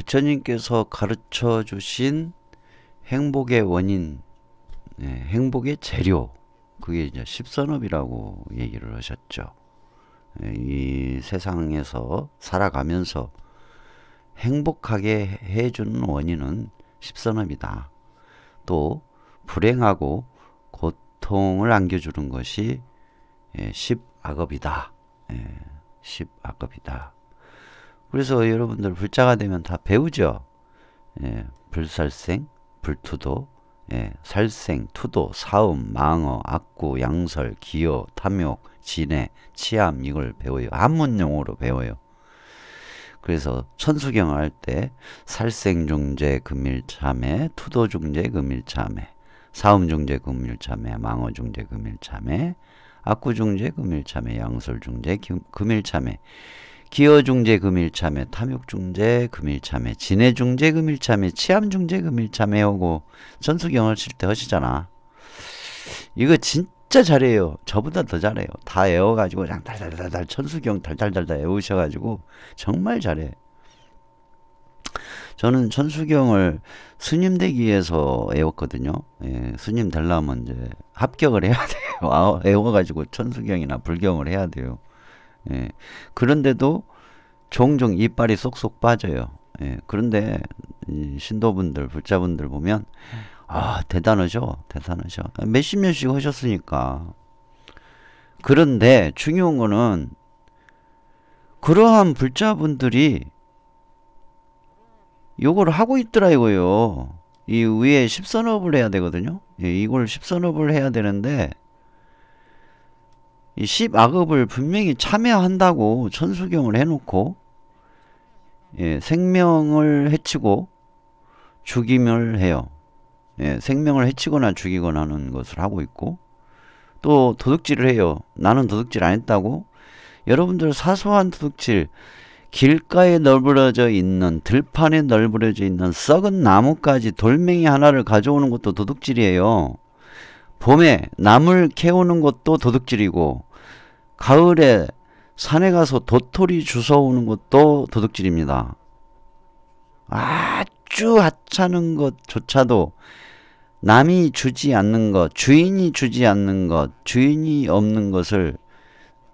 부처님께서 가르쳐 주신 행복의 원인, 행복의 재료, 그게 이제 십선업이라고 얘기를 하셨죠. 이 세상에서 살아가면서 행복하게 해주는 원인은 십선업이다. 또 불행하고 고통을 안겨주는 것이 십악업이다. 십악업이다. 그래서 여러분들 불자가 되면 다 배우죠. 불살생, 불투도, 살생, 투도, 사음, 망어, 악구, 양설, 기여, 탐욕, 진해, 치암, 이걸 배워요. 한문용어로 배워요. 그래서 천수경 할 때 살생중재 금일참회, 투도중재 금일참회, 사음중재 금일참회, 망어중재 금일참회, 악구중재 금일참회, 양설중재 금일참회, 기여중재 금일참회, 탐욕중재 금일참회, 진해중재 금일참회, 치암중재 금일참회 하고 천수경 하실 때 하시잖아. 이거 진짜 잘해요. 저보다 더 잘해요. 다 외워가지고 그냥 달달달달 천수경 달달달달 외우셔가지고 정말 잘해. 저는 천수경을 스님 되기 위해서 외웠거든요. 스님 되려면 이제 합격을 해야 돼요. 외워가지고 천수경이나 불경을 해야 돼요. 그런데도 종종 이빨이 쏙쏙 빠져요. 그런데 이 신도분들, 불자분들 보면 대단하죠. 대단하죠. 몇십 년씩 하셨으니까. 그런데 중요한 거는 그러한 불자분들이 요걸 하고 있더라 이거요. 이 위에 십선업을 해야 되거든요. 이걸 십선업을 해야 되는데 이 십악업을 분명히 참여한다고 천수경을 해놓고 생명을 해치고 죽임을 해요. 생명을 해치거나 죽이거나 하는 것을 하고 있고 또 도둑질을 해요. 나는 도둑질 안 했다고. 여러분들 사소한 도둑질, 길가에 널브러져 있는, 들판에 널브러져 있는 썩은 나뭇가지 돌멩이 하나를 가져오는 것도 도둑질이에요. 봄에 나물 캐오는 것도 도둑질이고 가을에 산에 가서 도토리 주워오는 것도 도둑질입니다. 아주 하찮은 것조차도 남이 주지 않는 것, 주인이 주지 않는 것, 주인이 없는 것을,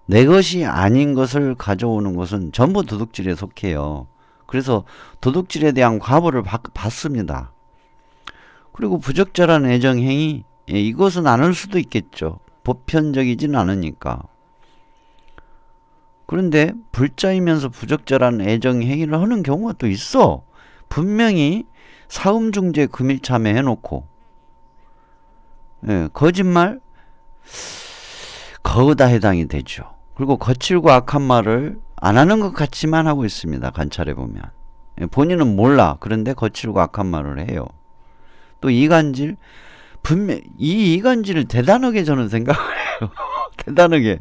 내 것이 아닌 것을 가져오는 것은 전부 도둑질에 속해요. 그래서 도둑질에 대한 과보를 받습니다. 그리고 부적절한 애정행위, 이것은 않을 수도 있겠죠. 보편적이진 않으니까. 그런데 불자이면서 부적절한 애정행위를 하는 경우가 또 있어. 분명히 사음중재 금일참회 해놓고 거짓말 거기다 해당이 되죠. 그리고 거칠고 악한 말을 안 하는 것 같지만 하고 있습니다. 관찰해 보면 본인은 몰라. 그런데 거칠고 악한 말을 해요. 또 이간질, 분명 이 이간질을 대단하게 저는 생각을 해요. 대단하게.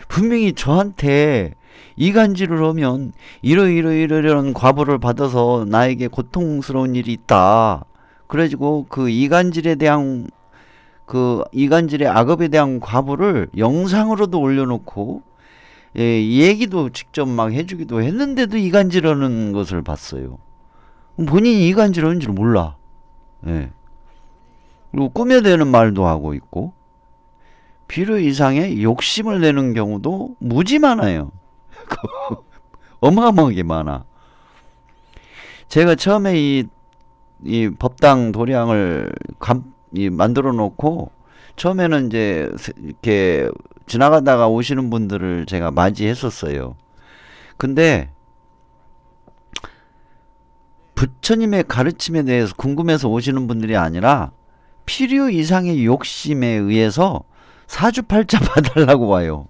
분명히 저한테 이간질을 하면 이런 과보를 받아서 나에게 고통스러운 일이 있다. 그래가지고 그 이간질에 대한 이간질의 악업에 대한 과보를 영상으로도 올려놓고 얘기도 직접 막 해주기도 했는데도 이간질하는 것을 봤어요. 본인이 이간질하는 줄 몰라. 그리고 꾸며대는 말도 하고 있고 필요 이상의 욕심을 내는 경우도 무지 많아요. 어마어마하게 많아. 제가 처음에 이 법당 도량을 만들어 놓고 처음에는 이제 이렇게 지나가다가 오시는 분들을 제가 맞이했었어요. 근데 부처님의 가르침에 대해서 궁금해서 오시는 분들이 아니라 필요 이상의 욕심에 의해서 사주팔자 봐달라고 와요.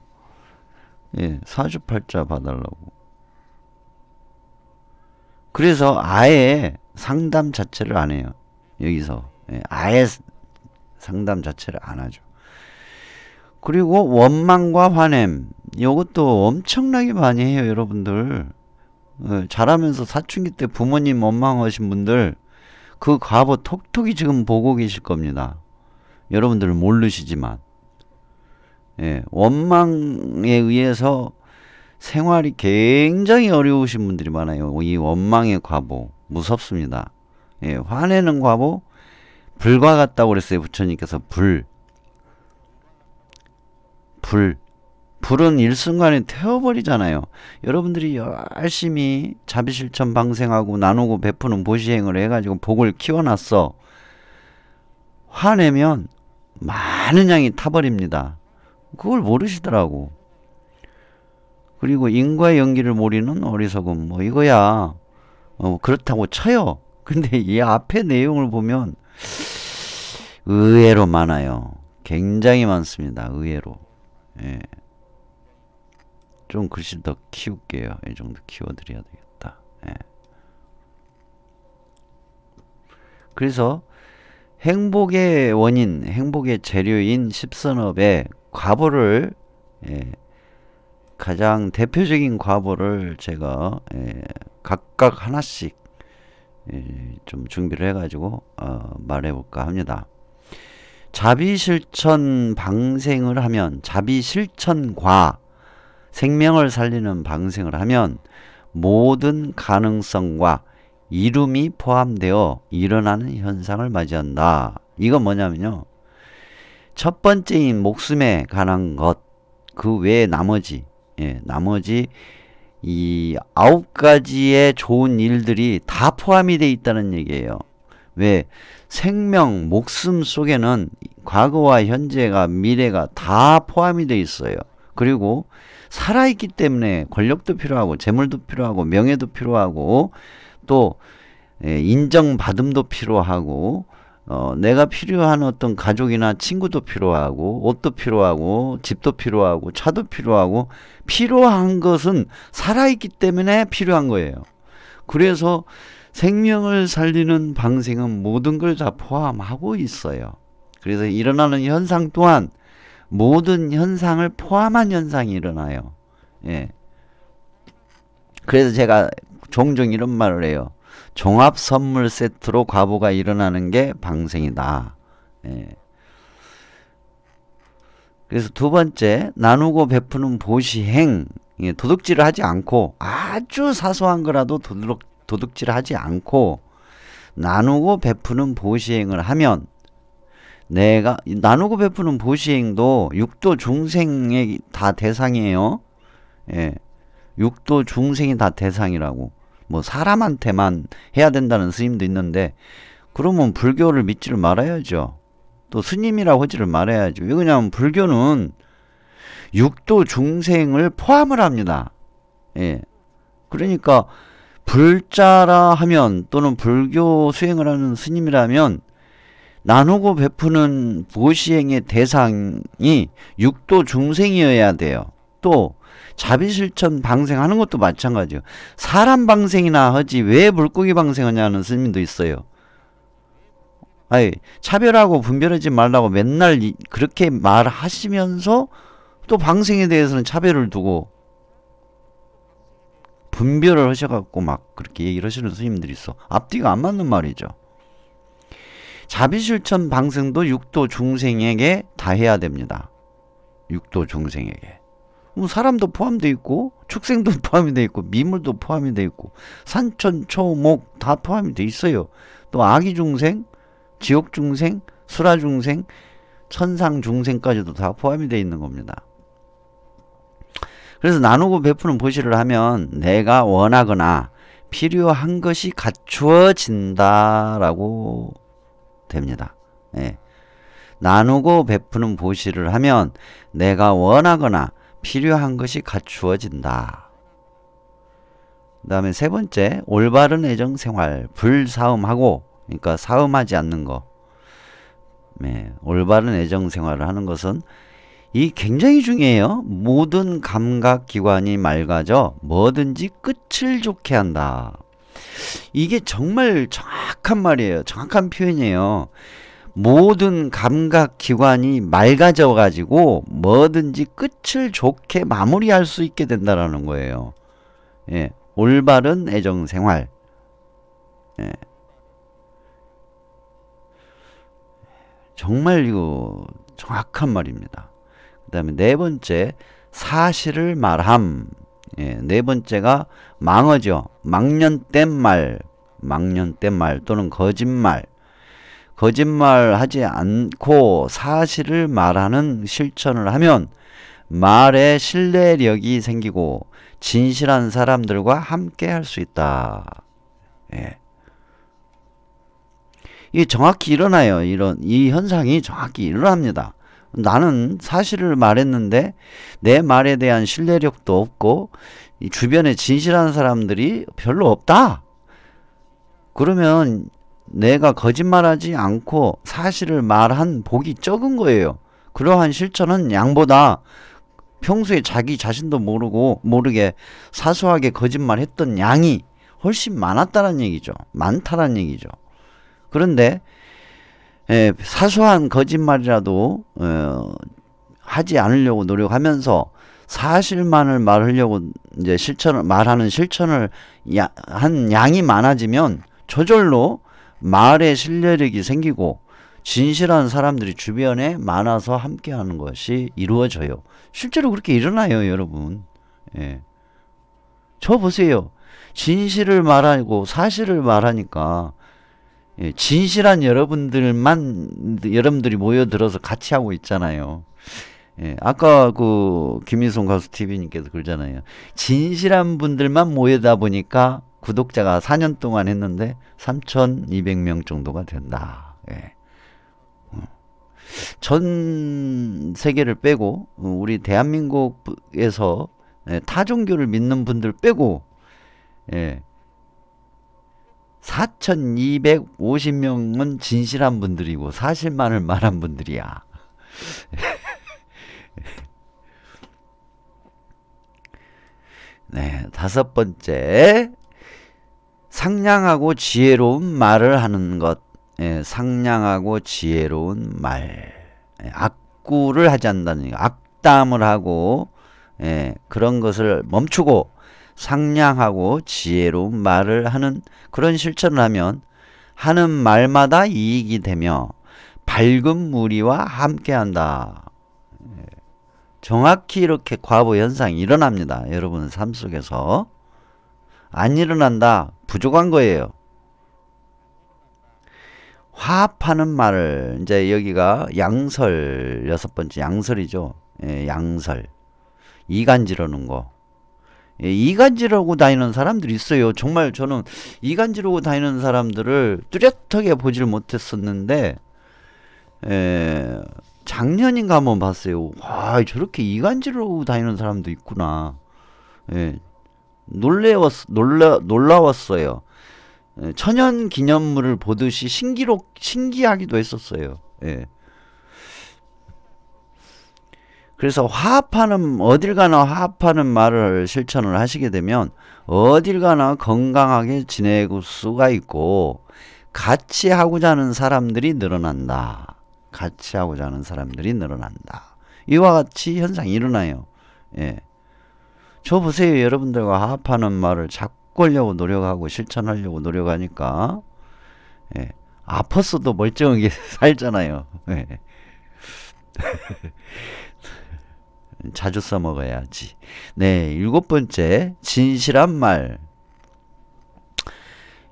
사주팔자 봐달라고. 그래서 아예 상담 자체를 안 해요. 여기서 아예 상담 자체를 안 하죠. 그리고 원망과 화냄, 이것도 엄청나게 많이 해요. 여러분들 자라면서 사춘기 때 부모님 원망하신 분들 그 과보 톡톡이 지금 보고 계실 겁니다. 여러분들은 모르시지만 원망에 의해서 생활이 굉장히 어려우신 분들이 많아요. 이 원망의 과보 무섭습니다. 예, 화내는 과보 불과 같다고 그랬어요. 부처님께서 불은 일순간에 태워버리잖아요. 여러분들이 열심히 자비실천 방생하고 나누고 베푸는 보시행을 해가지고 복을 키워놨어. 화내면 많은 양이 타버립니다. 그걸 모르시더라고. 그리고 인과의 연기를 모르는 어리석음 뭐 이거야. 그렇다고 쳐요. 근데 이 앞에 내용을 보면 의외로 많아요. 굉장히 많습니다. 의외로. 예. 좀 글씨 더 키울게요. 이 정도 키워드려야 되겠다. 예. 그래서 행복의 원인, 행복의 재료인 십선업의 과보를 가장 대표적인 과보를 제가 각각 하나씩 좀 준비를 해가지고 말해볼까 합니다. 자비실천 방생을 하면 자비실천과 생명을 살리는 방생을 하면 모든 가능성과 이룸이 포함되어 일어나는 현상을 맞이한다. 이건 뭐냐면요. 첫 번째인 목숨에 관한 것, 그 외에 나머지 이 9가지의 좋은 일들이 다 포함이 되어 있다는 얘기예요. 왜? 생명, 목숨 속에는 과거와 현재가 미래가 다 포함이 되어 있어요. 그리고 살아있기 때문에 권력도 필요하고 재물도 필요하고 명예도 필요하고 또 인정받음도 필요하고 내가 필요한 어떤 가족이나 친구도 필요하고 옷도 필요하고 집도 필요하고 차도 필요하고 필요한 것은 살아있기 때문에 필요한 거예요. 그래서 생명을 살리는 방생은 모든 걸 다 포함하고 있어요. 그래서 일어나는 현상 또한 모든 현상을 포함한 현상이 일어나요. 예. 그래서 제가 종종 이런 말을 해요. 종합 선물 세트로 과보가 일어나는 게 방생이다. 예. 그래서 두 번째, 나누고 베푸는 보시행. 도둑질을 하지 않고 아주 사소한 거라도 도둑질을 하지 않고 나누고 베푸는 보시행을 하면 내가 나누고 베푸는 보시행도 육도 중생의 다 대상이에요. 예. 육도 중생이 다 대상이라고. 뭐 사람한테만 해야 된다는 스님도 있는데 그러면 불교를 믿지를 말아야죠. 또 스님이라고 하지를 말아야죠. 왜 그러냐면 불교는 육도 중생을 포함을 합니다. 예. 그러니까 불자라 하면 또는 불교 수행을 하는 스님이라면 나누고 베푸는 보시행의 대상이 육도 중생이어야 돼요. 또 자비실천 방생하는 것도 마찬가지예요. 사람 방생이나 하지 왜 물고기 방생하냐는 스님도 있어요. 아니, 차별하고 분별하지 말라고 맨날 그렇게 말하시면서 또 방생에 대해서는 차별을 두고 분별을 하셔갖고 막 그렇게 얘기를 하시는 스님들이 있어. 앞뒤가 안 맞는 말이죠. 자비실천 방생도 육도 중생에게 다 해야 됩니다. 육도 중생에게. 사람도 포함되어 있고 축생도 포함이 되어 있고 미물도 포함이 되어 있고 산천 초목 다 포함이 되어 있어요. 또 아기 중생, 지옥 중생, 수라 중생, 천상 중생까지도 다 포함이 되어 있는 겁니다. 그래서 나누고 베푸는 보시를 하면 내가 원하거나 필요한 것이 갖추어진다라고 됩니다. 예. 나누고 베푸는 보시를 하면 내가 원하거나 필요한 것이 갖추어진다. 그 다음에 세 번째, 올바른 애정생활, 불사음하고, 그러니까 사음하지 않는 거. 네, 올바른 애정생활을 하는 것은 이 굉장히 중요해요. 모든 감각기관이 맑아져 뭐든지 끝을 좋게 한다. 이게 정말 정확한 말이에요. 정확한 표현이에요. 모든 감각기관이 맑아져 가지고 뭐든지 끝을 좋게 마무리할 수 있게 된다라는 거예요. 예, 올바른 애정생활. 예. 정말 이거 정확한 말입니다. 그 다음에 네 번째, 사실을 말함. 예, 네 번째가 망어죠. 망년된 말, 망년된 말 또는 거짓말. 거짓말하지 않고 사실을 말하는 실천을 하면 말에 신뢰력이 생기고 진실한 사람들과 함께 할 수 있다. 예. 이게 정확히 일어나요. 이 현상이 정확히 일어납니다. 나는 사실을 말했는데 내 말에 대한 신뢰력도 없고 이 주변에 진실한 사람들이 별로 없다. 그러면 내가 거짓말하지 않고 사실을 말한 복이 적은 거예요. 그러한 실천은 양보다 평소에 자기 자신도 모르게 사소하게 거짓말했던 양이 훨씬 많았다는 얘기죠. 많다는 얘기죠. 그런데 사소한 거짓말이라도 하지 않으려고 노력하면서 사실만을 말하려고 이제 말하는 실천을 한 양이 많아지면 저절로 말의 신뢰력이 생기고 진실한 사람들이 주변에 많아서 함께하는 것이 이루어져요. 실제로 그렇게 일어나요, 여러분. 예. 저 보세요. 진실을 말하고 사실을 말하니까 진실한 여러분들이 모여들어서 같이 하고 있잖아요. 예, 아까 그 김희송 가수 TV님께서 그러잖아요. 진실한 분들만 모여다 보니까 구독자가 4년 동안 했는데 3,200명 정도가 된다. 예. 전 세계를 빼고 우리 대한민국에서 타 종교를 믿는 분들 빼고 4,250명은 진실한 분들이고 사실만을 말한 분들이야. 네, 다섯 번째, 상냥하고 지혜로운 말을 하는 것. 상냥하고 지혜로운 말. 악구를 하지 않는다는 얘기. 악담을 하고 그런 것을 멈추고 상냥하고 지혜로운 말을 하는 그런 실천을 하면 하는 말마다 이익이 되며 밝은 무리와 함께한다. 정확히 이렇게 과보 현상이 일어납니다. 여러분 삶 속에서. 안 일어난다. 부족한 거예요. 화합하는 말을 이제 여기가 양설 여섯 번째 양설이죠. 양설. 이간지르는 거. 이간지르고 다니는 사람들이 있어요. 정말 저는 이간지르고 다니는 사람들을 뚜렷하게 보질 못했었는데 작년인가 한번 봤어요. 와, 저렇게 이간지르고 다니는 사람도 있구나. 놀라웠어요. 천연 기념물을 보듯이 신기하기도 했었어요. 그래서 어딜 가나 화합하는 말을 실천을 하시게 되면 어딜 가나 건강하게 지낼 수가 있고 같이 하고자 하는 사람들이 늘어난다. 같이 하고자 하는 사람들이 늘어난다. 이와 같이 현상이 일어나요. 저 보세요. 여러분들과 화합하는 말을 자꾸 하려고 노력하고 실천하려고 노력하니까 아팠어도 멀쩡하게 살잖아요. 자주 써먹어야지. 네, 일곱 번째, 진실한 말.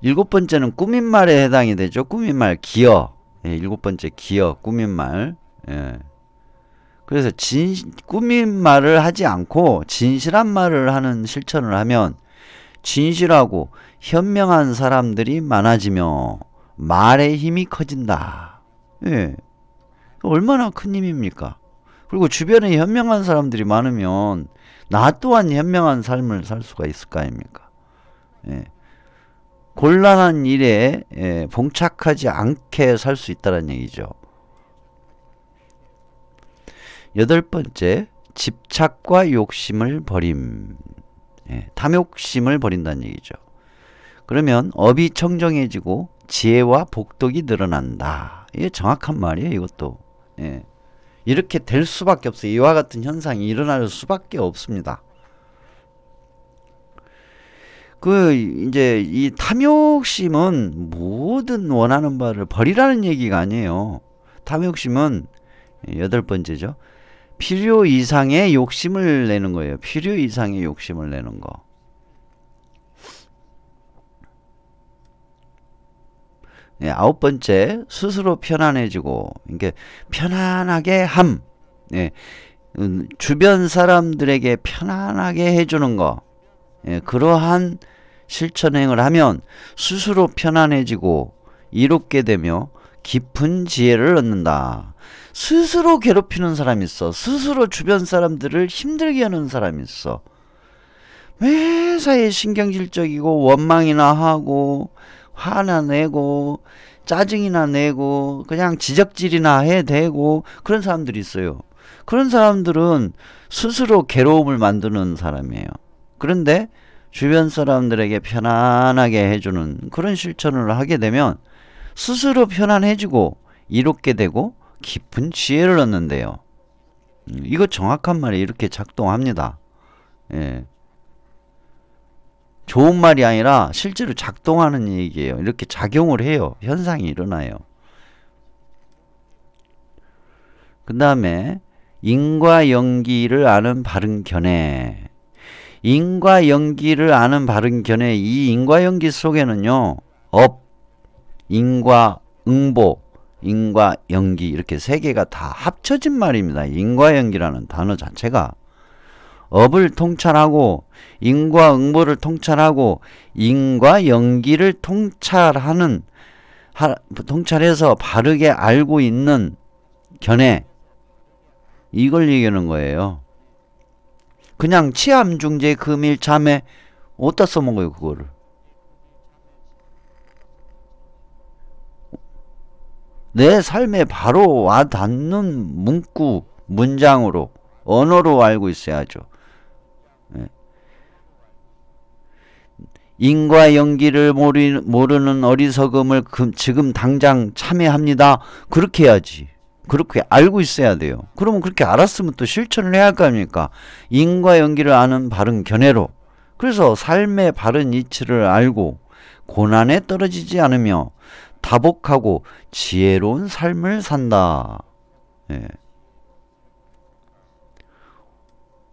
일곱 번째는 꾸민 말에 해당이 되죠. 꾸민 말, 기어. 일곱 번째, 기어, 꾸민 말. 그래서 꾸민 말을 하지 않고 진실한 말을 하는 실천을 하면 진실하고 현명한 사람들이 많아지며 말의 힘이 커진다. 얼마나 큰 힘입니까? 그리고 주변에 현명한 사람들이 많으면 나 또한 현명한 삶을 살 수가 있을 거 아닙니까? 곤란한 일에 봉착하지 않게 살 수 있다는 얘기죠. 여덟 번째, 집착과 욕심을 버림. 탐욕심을 버린다는 얘기죠. 그러면 업이 청정해지고 지혜와 복덕이 늘어난다. 이게 정확한 말이에요, 이것도. 이렇게 될 수밖에 없어요. 이와 같은 현상이 일어날 수밖에 없습니다. 이제 이 탐욕심은 모든 원하는 바를 버리라는 얘기가 아니에요. 탐욕심은 여덟 번째죠. 필요 이상의 욕심을 내는 거예요. 필요 이상의 욕심을 내는 거. 예, 아홉 번째, 스스로 편안해지고, 이게 편안하게 함. 예, 주변 사람들에게 편안하게 해주는 거. 예, 그러한 실천행을 하면 스스로 편안해지고 이롭게 되며 깊은 지혜를 얻는다. 스스로 괴롭히는 사람이 있어. 스스로 주변 사람들을 힘들게 하는 사람이 있어. 매사에 신경질적이고 원망이나 하고 화나 내고 짜증이나 내고 그냥 지적질이나 해대고 그런 사람들이 있어요. 그런 사람들은 스스로 괴로움을 만드는 사람이에요. 그런데 주변 사람들에게 편안하게 해주는 그런 실천을 하게 되면 스스로 편안해지고 이롭게 되고 깊은 지혜를 얻는데요. 이거 정확한 말이 이렇게 작동합니다. 예. 좋은 말이 아니라 실제로 작동하는 얘기예요. 이렇게 작용을 해요. 현상이 일어나요. 그 다음에 인과 연기를 아는 바른 견해. 인과 연기를 아는 바른 견해. 이 인과 연기 속에는요. 업, 인과 응보, 인과 연기 이렇게 세 개가 다 합쳐진 말입니다. 인과 연기라는 단어 자체가 업을 통찰하고 인과 응보를 통찰하고 인과 연기를 통찰해서 바르게 알고 있는 견해, 이걸 얘기하는 거예요. 그냥 치암 중재 금일 참회 어디다 써먹어요 그거를. 내 삶에 바로 와닿는 문구, 문장으로, 언어로 알고 있어야죠. 인과 연기를 모르는 어리석음을 지금 당장 참회합니다. 그렇게 해야지. 그렇게 알고 있어야 돼요. 그러면 그렇게 알았으면 또 실천을 해야 할 거 아닙니까? 인과 연기를 아는 바른 견해로. 그래서 삶의 바른 이치를 알고 고난에 떨어지지 않으며 다복하고 지혜로운 삶을 산다. 예.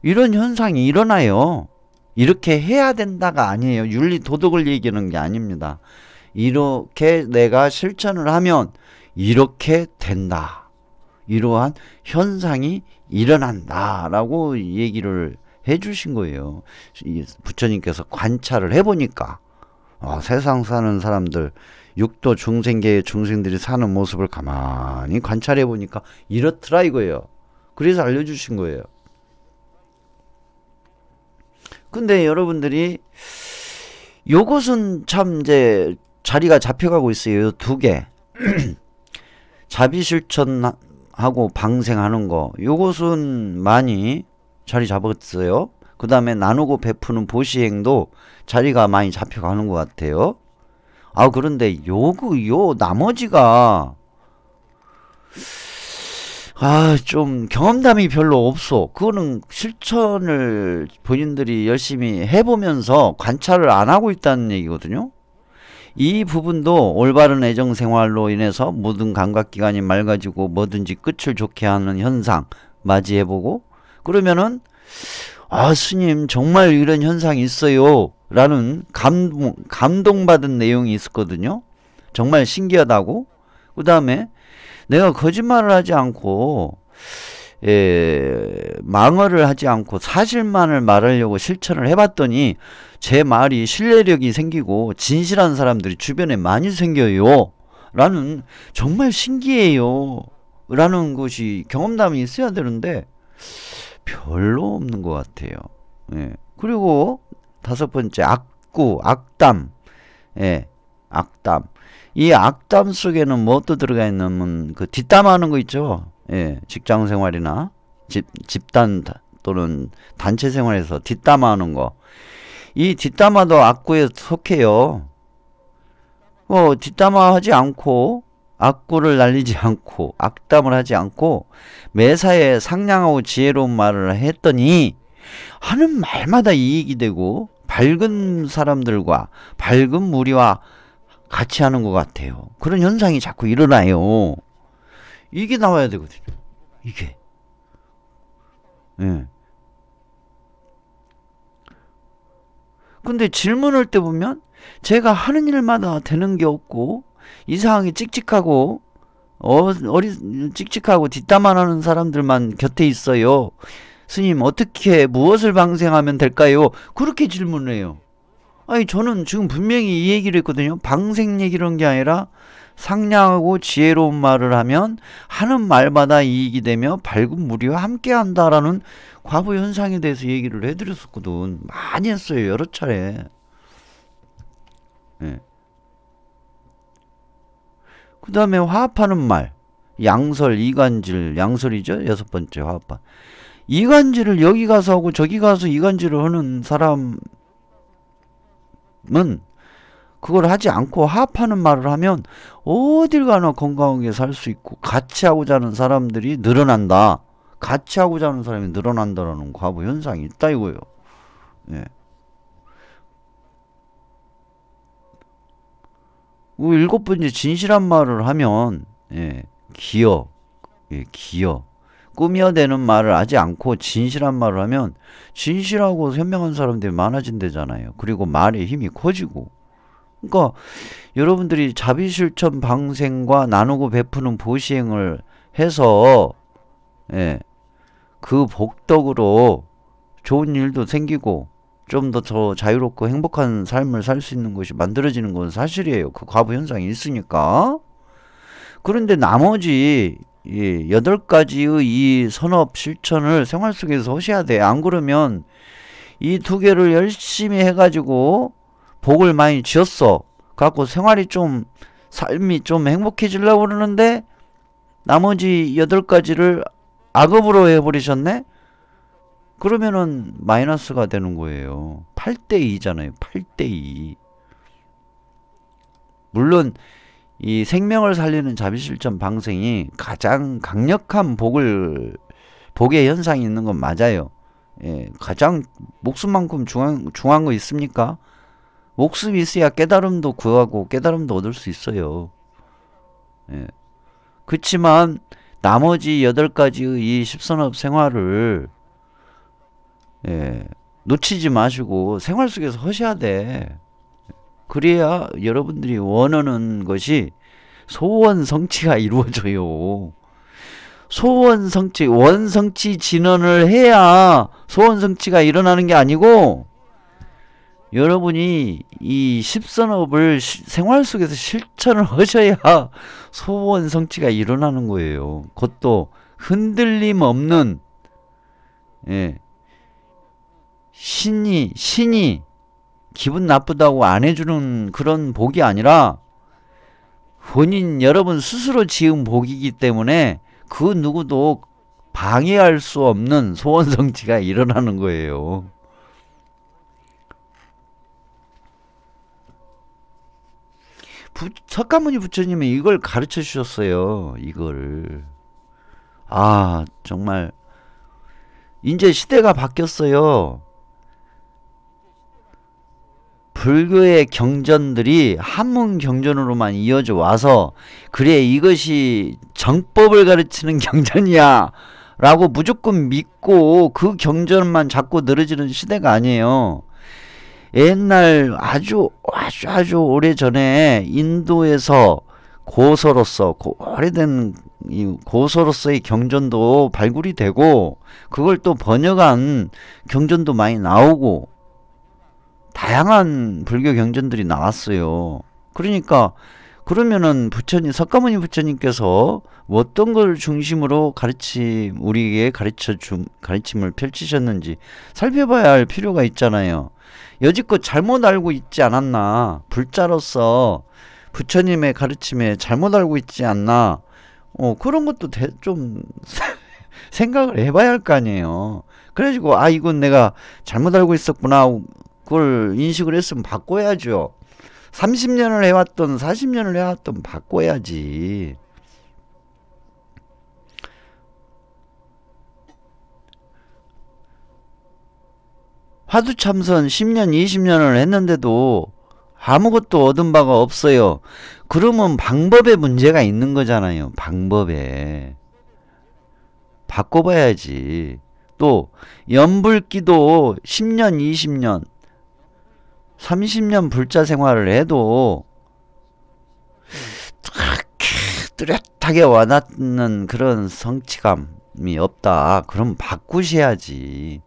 이런 현상이 일어나요. 이렇게 해야 된다가 아니에요. 윤리 도덕을 얘기하는 게 아닙니다. 이렇게 내가 실천을 하면 이렇게 된다. 이러한 현상이 일어난다 라고 얘기를 해 주신 거예요. 부처님께서 관찰을 해보니까 세상 사는 사람들, 육도 중생계의 중생들이 사는 모습을 가만히 관찰해 보니까 이렇더라 이거예요. 그래서 알려주신 거예요. 근데 여러분들이 요것은 참 이제 자리가 잡혀가고 있어요. 두 개. 자비실천하고 방생하는 거. 요것은 많이 자리 잡았어요. 그 다음에 나누고 베푸는 보시행도 자리가 많이 잡혀가는 것 같아요. 그런데 요 나머지가 좀 경험담이 별로 없어. 그거는 실천을 본인들이 열심히 해보면서 관찰을 안 하고 있다는 얘기거든요. 이 부분도 올바른 애정생활로 인해서 모든 감각기관이 맑아지고 뭐든지 끝을 좋게 하는 현상 맞이해보고, 그러면은 스님 정말 이런 현상이 있어요 라는 감동받은 내용이 있었거든요. 정말 신기하다고. 그 다음에 내가 거짓말을 하지 않고 망언을 하지 않고 사실만을 말하려고 실천을 해봤더니 제 말이 신뢰력이 생기고 진실한 사람들이 주변에 많이 생겨요 라는, 정말 신기해요 라는 것이 경험담이 있어야 되는데 별로 없는 것 같아요. 그리고 다섯 번째, 악담. 악담. 이 악담 속에는 뭣도 들어가 있냐면 그 뒷담하는 거 있죠. 직장 생활이나 집단 또는 단체 생활에서 뒷담하는 거. 이 뒷담화도 악구에 속해요. 뒷담화하지 않고 악구를 날리지 않고 악담을 하지 않고 매사에 상냥하고 지혜로운 말을 했더니 하는 말마다 이익이 되고 밝은 사람들과 밝은 무리와 같이 하는 것 같아요. 그런 현상이 자꾸 일어나요. 이게 나와야 되거든요. 이게. 예. 근데 질문할 때 보면 제가 하는 일마다 되는 게 없고 이상하게 찍찍하고 찍찍하고 뒷담화 하는 사람들만 곁에 있어요. 스님, 어떻게 무엇을 방생하면 될까요? 그렇게 질문을 해요. 아니, 저는 지금 분명히 이 얘기를 했거든요. 방생 얘기를 한 게 아니라 상냥하고 지혜로운 말을 하면 하는 말마다 이익이 되며 밝은 무리와 함께 한다라는 과부 현상에 대해서 얘기를 해드렸었거든. 많이 했어요. 여러 차례. 예. 그 다음에 화합하는 말. 양설, 이간질, 양설이죠. 여섯 번째 화합한. 이간질을 여기 가서 하고 저기 가서 이간질을 하는 사람은 그걸 하지 않고 화합하는 말을 하면 어딜 가나 건강하게 살 수 있고 같이 하고자 하는 사람들이 늘어난다. 같이 하고자 하는 사람이 늘어난다라는 과부 현상이 있다 이거예요. 예. 일곱 번째 진실한 말을 하면 예, 기여. 꾸며대는 말을 하지 않고 진실한 말을 하면 진실하고 현명한 사람들이 많아진대잖아요. 그리고 말의 힘이 커지고. 그러니까 여러분들이 자비실천 방생과 나누고 베푸는 보시행을 해서 예, 그 복덕으로 좋은 일도 생기고 좀 더 자유롭고 행복한 삶을 살 수 있는 것이 만들어지는 건 사실이에요. 그 과부 현상이 있으니까. 그런데 나머지 이 8가지의 이 선업 실천을 생활 속에서 하셔야 돼. 안 그러면 이 두 개를 열심히 해가지고 복을 많이 지었어. 갖고 생활이 좀 삶이 좀 행복해지려고 그러는데 나머지 8가지를 악업으로 해버리셨네? 그러면은 마이너스가 되는 거예요. 8대2잖아요. 8대2. 물론 이 생명을 살리는 자비실천 방생이 가장 강력한 복의 현상이 있는 건 맞아요. 예, 가장 목숨만큼 중요한 거 있습니까? 목숨이 있어야 깨달음도 구하고 깨달음도 얻을 수 있어요. 예. 그렇지만 나머지 8가지의 이 십선업 생활을 예, 놓치지 마시고 생활 속에서 하셔야 돼. 그래야 여러분들이 원하는 것이 소원 성취가 이루어져요. 소원 성취, 원성취 진언을 해야 소원 성취가 일어나는 게 아니고 여러분이 이 십선업을 생활 속에서 실천을 하셔야 소원 성취가 일어나는 거예요. 그것도 흔들림 없는 예, 신이 기분 나쁘다고 안 해주는 그런 복이 아니라 여러분 스스로 지은 복이기 때문에 그 누구도 방해할 수 없는 소원 성취가 일어나는 거예요. 석가모니 부처님이 이걸 가르쳐 주셨어요. 이걸. 아, 정말 이제 시대가 바뀌었어요. 불교의 경전들이 한문 경전으로만 이어져 와서 그래 이것이 정법을 가르치는 경전이야 라고 무조건 믿고 그 경전만 자꾸 늘어지는 시대가 아니에요. 옛날 아주 오래전에 인도에서 고서로서 오래된 이 고서로서의 경전도 발굴이 되고 그걸 또 번역한 경전도 많이 나오고 다양한 불교 경전들이 나왔어요. 그러니까 그러면은 석가모니 부처님께서 어떤 걸 중심으로 우리에게 가르침을 펼치셨는지 살펴봐야 할 필요가 있잖아요. 여지껏 잘못 알고 있지 않았나? 불자로서 부처님의 가르침에 잘못 알고 있지 않나? 그런 것도 좀 생각을 해봐야 할 거 아니에요. 그래가지고 이건 내가 잘못 알고 있었구나. 그걸 인식을 했으면 바꿔야죠. 30년을 해왔던 40년을 해왔던 바꿔야지. 화두참선 10년 20년을 했는데도 아무것도 얻은 바가 없어요. 그러면 방법에 문제가 있는 거잖아요. 방법에 바꿔봐야지. 또 연불기도 10년, 20년, 30년 불자 생활을 해도 그렇게 뚜렷하게 와닿는 그런 성취감이 없다. 그럼 바꾸셔야지.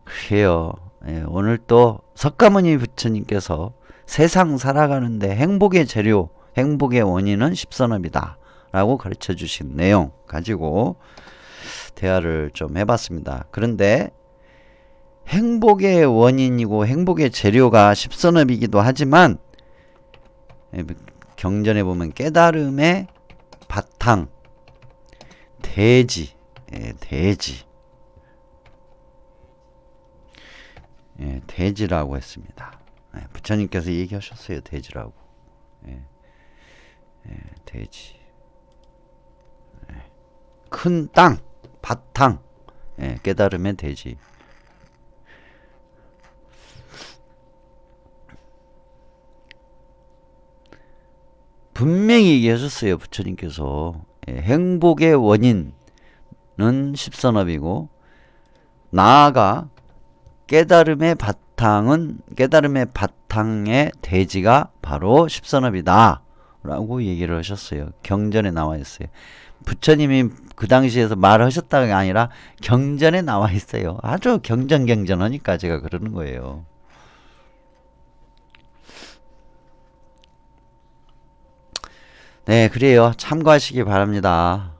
그래요. 예, 오늘 또 석가모니 부처님께서 세상 살아가는데 행복의 재료, 행복의 원인은 십선업이다 라고 가르쳐 주신 내용 가지고 대화를 좀 해봤습니다. 그런데 행복의 원인이고 행복의 재료가 십선업이기도 하지만 경전에 보면 깨달음의 바탕, 대지, 대지, 대지라고 했습니다. 부처님께서 얘기하셨어요. 대지라고. 대지. 큰 땅, 바탕, 깨달음의 대지. 분명히 얘기하셨어요. 부처님께서 행복의 원인은 십선업이고 나아가 깨달음의 바탕의 대지가 바로 십선업이다 라고 얘기를 하셨어요. 경전에 나와 있어요. 부처님이 그 당시에서 말하셨다가 아니라 경전에 나와 있어요. 아주 경전하니까 제가 그러는 거예요. 네, 그래요. 참고하시기 바랍니다.